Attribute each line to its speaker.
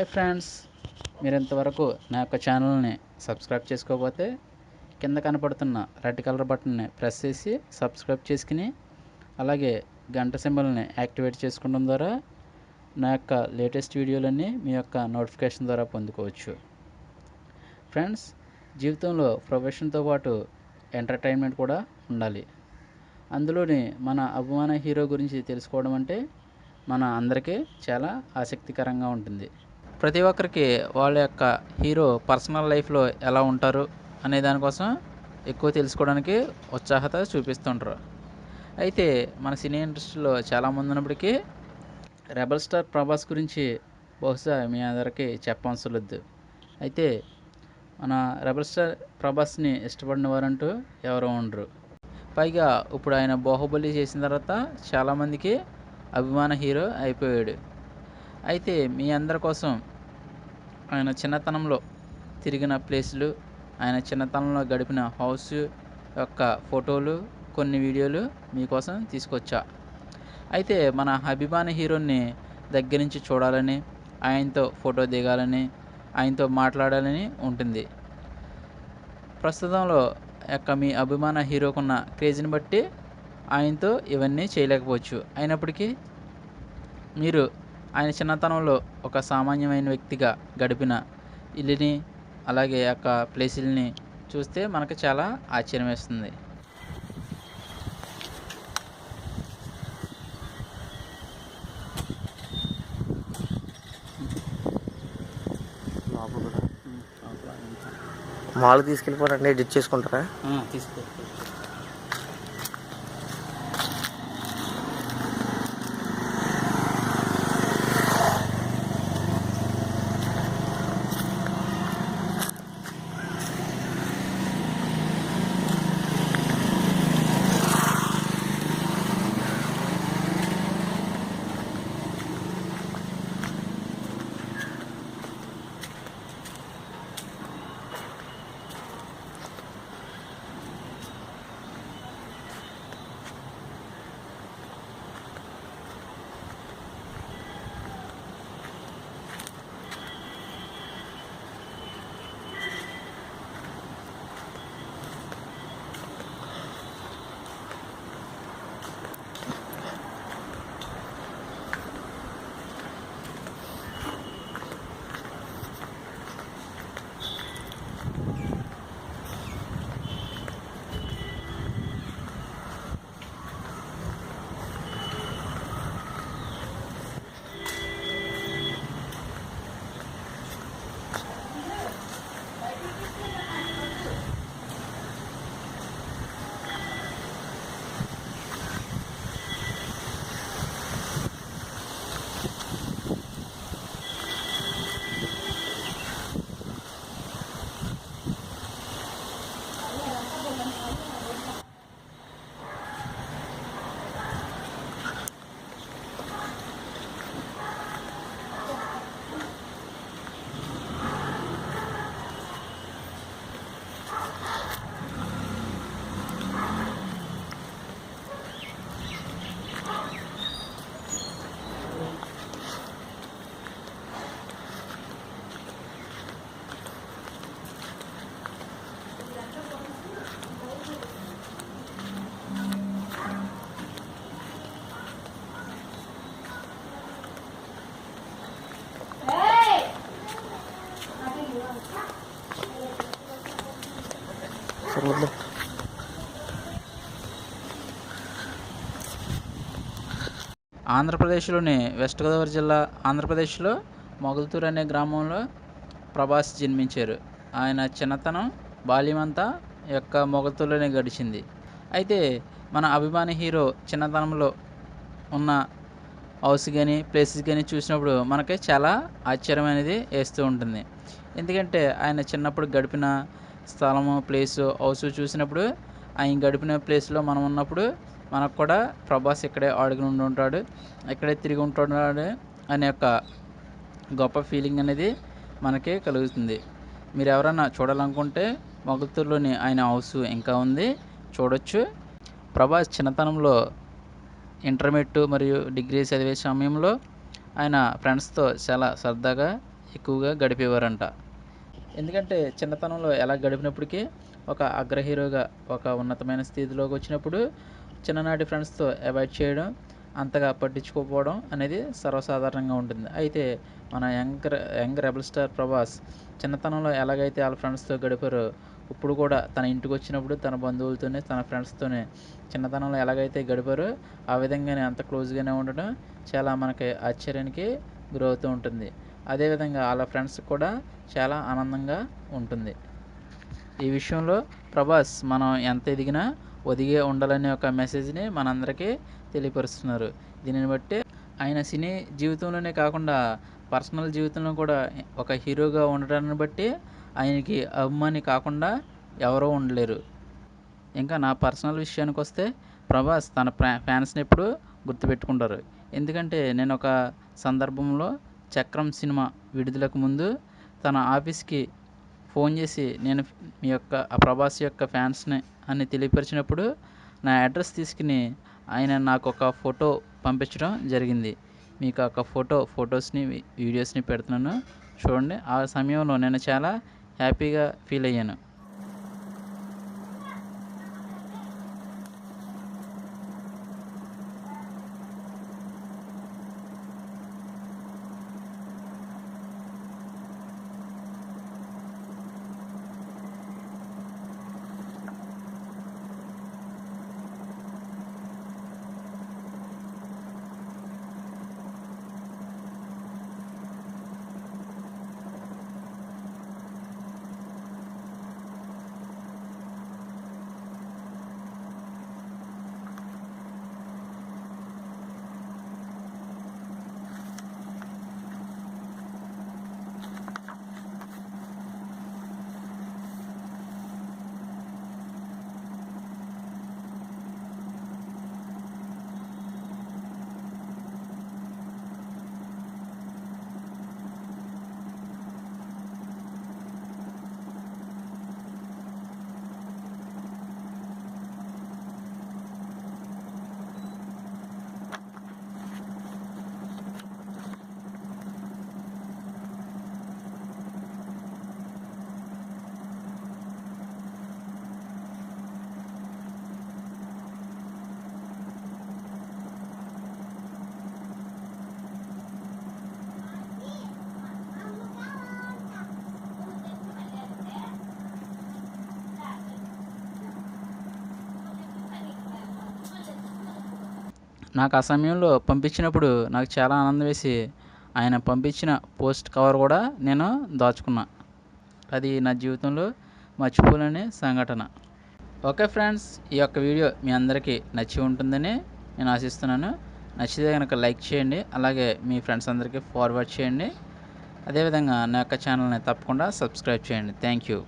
Speaker 1: Hi friends, మీరు ఇంతవరకు నా యొక్క ఛానల్ని సబ్స్క్రైబ్ చేసుకోకపోతే కింద కనపడుతున్న రెడ్ కలర్ బటన్ని ప్రెస్ చేసి సబ్స్క్రైబ్ చేసుకుని అలాగే గంట సింబల్ని యాక్టివేట్ చేసుకోవడం ద్వారా నా యొక్క లేటెస్ట్ వీడియోలన్నీ మీ యొక్క నోటిఫికేషన్ ద్వారా పొందుకోవచ్చు. ఫ్రెండ్స్, జీవితంలో ప్రొఫెషన్తో పాటు ఎంటర్టైన్మెంట్ కూడా ఉండాలి. అందులోని మన అభిమాన హీరో గురించి తెలుసుకోవడం అంటే మన అందరికీ చాలా ఆసక్తికరంగా ఉంటుంది. ప్రతి ఒక్కరికి వాళ్ళ యొక్క హీరో పర్సనల్ లైఫ్లో ఎలా ఉంటారు అనే దానికోసం ఎక్కువ తెలుసుకోవడానికి ఉత్సాహత చూపిస్తుంటారు. అయితే మన సినీ ఇండస్ట్రీలో చాలామంది ఉన్నప్పటికీ రెబల్ స్టార్ ప్రభాస్ గురించి బహుశా మీ అందరికీ చెప్పవసరం లేదు. అయితే మన రెబల్ స్టార్ ప్రభాస్ని ఇష్టపడిన వారంటూ ఎవరో ఉండరు. పైగా ఇప్పుడు ఆయన బాహుబలి చేసిన తర్వాత చాలామందికి అభిమాన హీరో అయిపోయాడు. అయితే మీ అందరి కోసం ఆయన చిన్నతనంలో తిరిగిన ప్లేసులు, ఆయన చిన్నతనంలో గడిపిన హౌస్ యొక్క ఫోటోలు, కొన్ని వీడియోలు మీకోసం తీసుకొచ్చా. అయితే మన అభిమాన హీరోని దగ్గర నుంచి చూడాలని, ఆయనతో ఫోటో దిగాలని, ఆయనతో మాట్లాడాలని ఉంటుంది. ప్రస్తుతంలో యొక్క మీ అభిమాన హీరోకున్న క్రేజ్ని బట్టి ఆయనతో ఇవన్నీ చేయలేకపోవచ్చు. అయినప్పటికీ మీరు ఆయన చిన్నతనంలో ఒక సామాన్యమైన వ్యక్తిగా గడిపిన ఇల్లుని అలాగే యొక్క ప్లేసుల్ని చూస్తే మనకు చాలా ఆశ్చర్యం వేస్తుంది.
Speaker 2: మాల్ తీసుకెళ్ళిపోరండి, ఎడిట్ చేసుకుంటారా?
Speaker 1: తీసుకో. ఆంధ్రప్రదేశ్లోని వెస్ట్ గోదావరి జిల్లా ఆంధ్రప్రదేశ్లో మొగల్తూరు అనే గ్రామంలో ప్రభాస్ జన్మించారు. ఆయన చిన్నతనం బాల్యమంతా యొక్క మొగల్తూరులోనే గడిచింది. అయితే మన అభిమాన హీరో చిన్నతనంలో ఉన్న హౌస్ కానీ ప్లేసెస్ కానీ చూసినప్పుడు మనకి చాలా ఆశ్చర్యం అనేది వేస్తూ ఉంటుంది. ఎందుకంటే ఆయన చిన్నప్పుడు గడిపిన స్థలము, ప్లేసు, హౌస్ చూసినప్పుడు ఆయన గడిపిన ప్లేస్లో మనం ఉన్నప్పుడు మనకు కూడా ప్రభాస్ ఇక్కడే ఆడుకుని ఉండి ఉంటాడు, ఇక్కడే తిరిగి ఉంటున్నాడు అనే ఒక గొప్ప ఫీలింగ్ అనేది మనకి కలుగుతుంది. మీరు ఎవరైనా చూడాలనుకుంటే మొగల్తూరులోని ఆయన హౌస్ ఇంకా ఉంది, చూడొచ్చు. ప్రభాస్ చిన్నతనంలో ఇంటర్మీడియట్ మరియు డిగ్రీ చదివే సమయంలో ఆయన ఫ్రెండ్స్తో చాలా సరదాగా ఎక్కువగా గడిపేవారంట. ఎందుకంటే చిన్నతనంలో ఎలా గడిపినప్పటికీ ఒక అగ్ర హీరోగా ఒక ఉన్నతమైన స్థితిలోకి వచ్చినప్పుడు చిన్ననాటి ఫ్రెండ్స్తో అవాయిడ్ చేయడం, అంతగా పట్టించుకోకపోవడం అనేది సర్వసాధారణంగా ఉంటుంది. అయితే మన యంగ్ రెబల్ స్టార్ ప్రభాస్ చిన్నతనంలో ఎలాగైతే వాళ్ళ ఫ్రెండ్స్తో గడిపారో ఇప్పుడు కూడా తన ఇంటికి వచ్చినప్పుడు తన బంధువులతోనే తన ఫ్రెండ్స్తోనే చిన్నతనంలో ఎలాగైతే గడిపారో ఆ విధంగానే అంత క్లోజ్గానే ఉండడం చాలా మనకి ఆశ్చర్యానికి గురవుతూ ఉంటుంది. అదేవిధంగా వాళ్ళ ఫ్రెండ్స్ కూడా చాలా ఆనందంగా ఉంటుంది. ఈ విషయంలో ప్రభాస్ మనం ఎంత ఎదిగినా ఒదిగే ఉండాలనే ఒక మెసేజ్ని మనందరికీ తెలియపరుస్తున్నారు. దీనిని బట్టి ఆయన సినీ జీవితంలోనే కాకుండా పర్సనల్ జీవితంలో కూడా ఒక హీరోగా ఉండడాన్ని బట్టి ఆయనకి అభిమాని కాకుండా ఎవరూ ఉండలేరు. ఇంకా నా పర్సనల్ విషయానికి వస్తే ప్రభాస్ తన ఫ్యాన్స్ని ఎప్పుడు గుర్తుపెట్టుకుంటారు. ఎందుకంటే నేను ఒక సందర్భంలో చక్రం సినిమా విడుదలకు ముందు తన ఆఫీస్కి ఫోన్ చేసి నేను మీ యొక్క ప్రభాస్ యొక్క ఫ్యాన్స్ని అని తెలియపరిచినప్పుడు నా అడ్రస్ తీసుకుని ఆయన నాకు ఒక ఫోటో పంపించడం జరిగింది. మీకు ఒక ఫొటోస్ని వీడియోస్ని పెడుతున్నాను చూడండి. ఆ సమయంలో నేను చాలా హ్యాపీగా ఫీల్ అయ్యాను. నాకు ఆ సమయంలో పంపించినప్పుడు నాకు చాలా ఆనందం వేసి ఆయన పంపించిన పోస్ట్ కవర్ కూడా నేను దాచుకున్నా. అది నా జీవితంలో మర్చిపోలేని సంఘటన. ఓకే ఫ్రెండ్స్, ఈ యొక్క వీడియో మీ అందరికీ నచ్చి ఉంటుందని నేను ఆశిస్తున్నాను. నచ్చితే కనుక లైక్ చేయండి, అలాగే మీ ఫ్రెండ్స్ అందరికీ ఫార్వర్డ్ చేయండి. అదేవిధంగా నా యొక్క ఛానల్ని తప్పకుండా సబ్స్క్రైబ్ చేయండి. Thank you.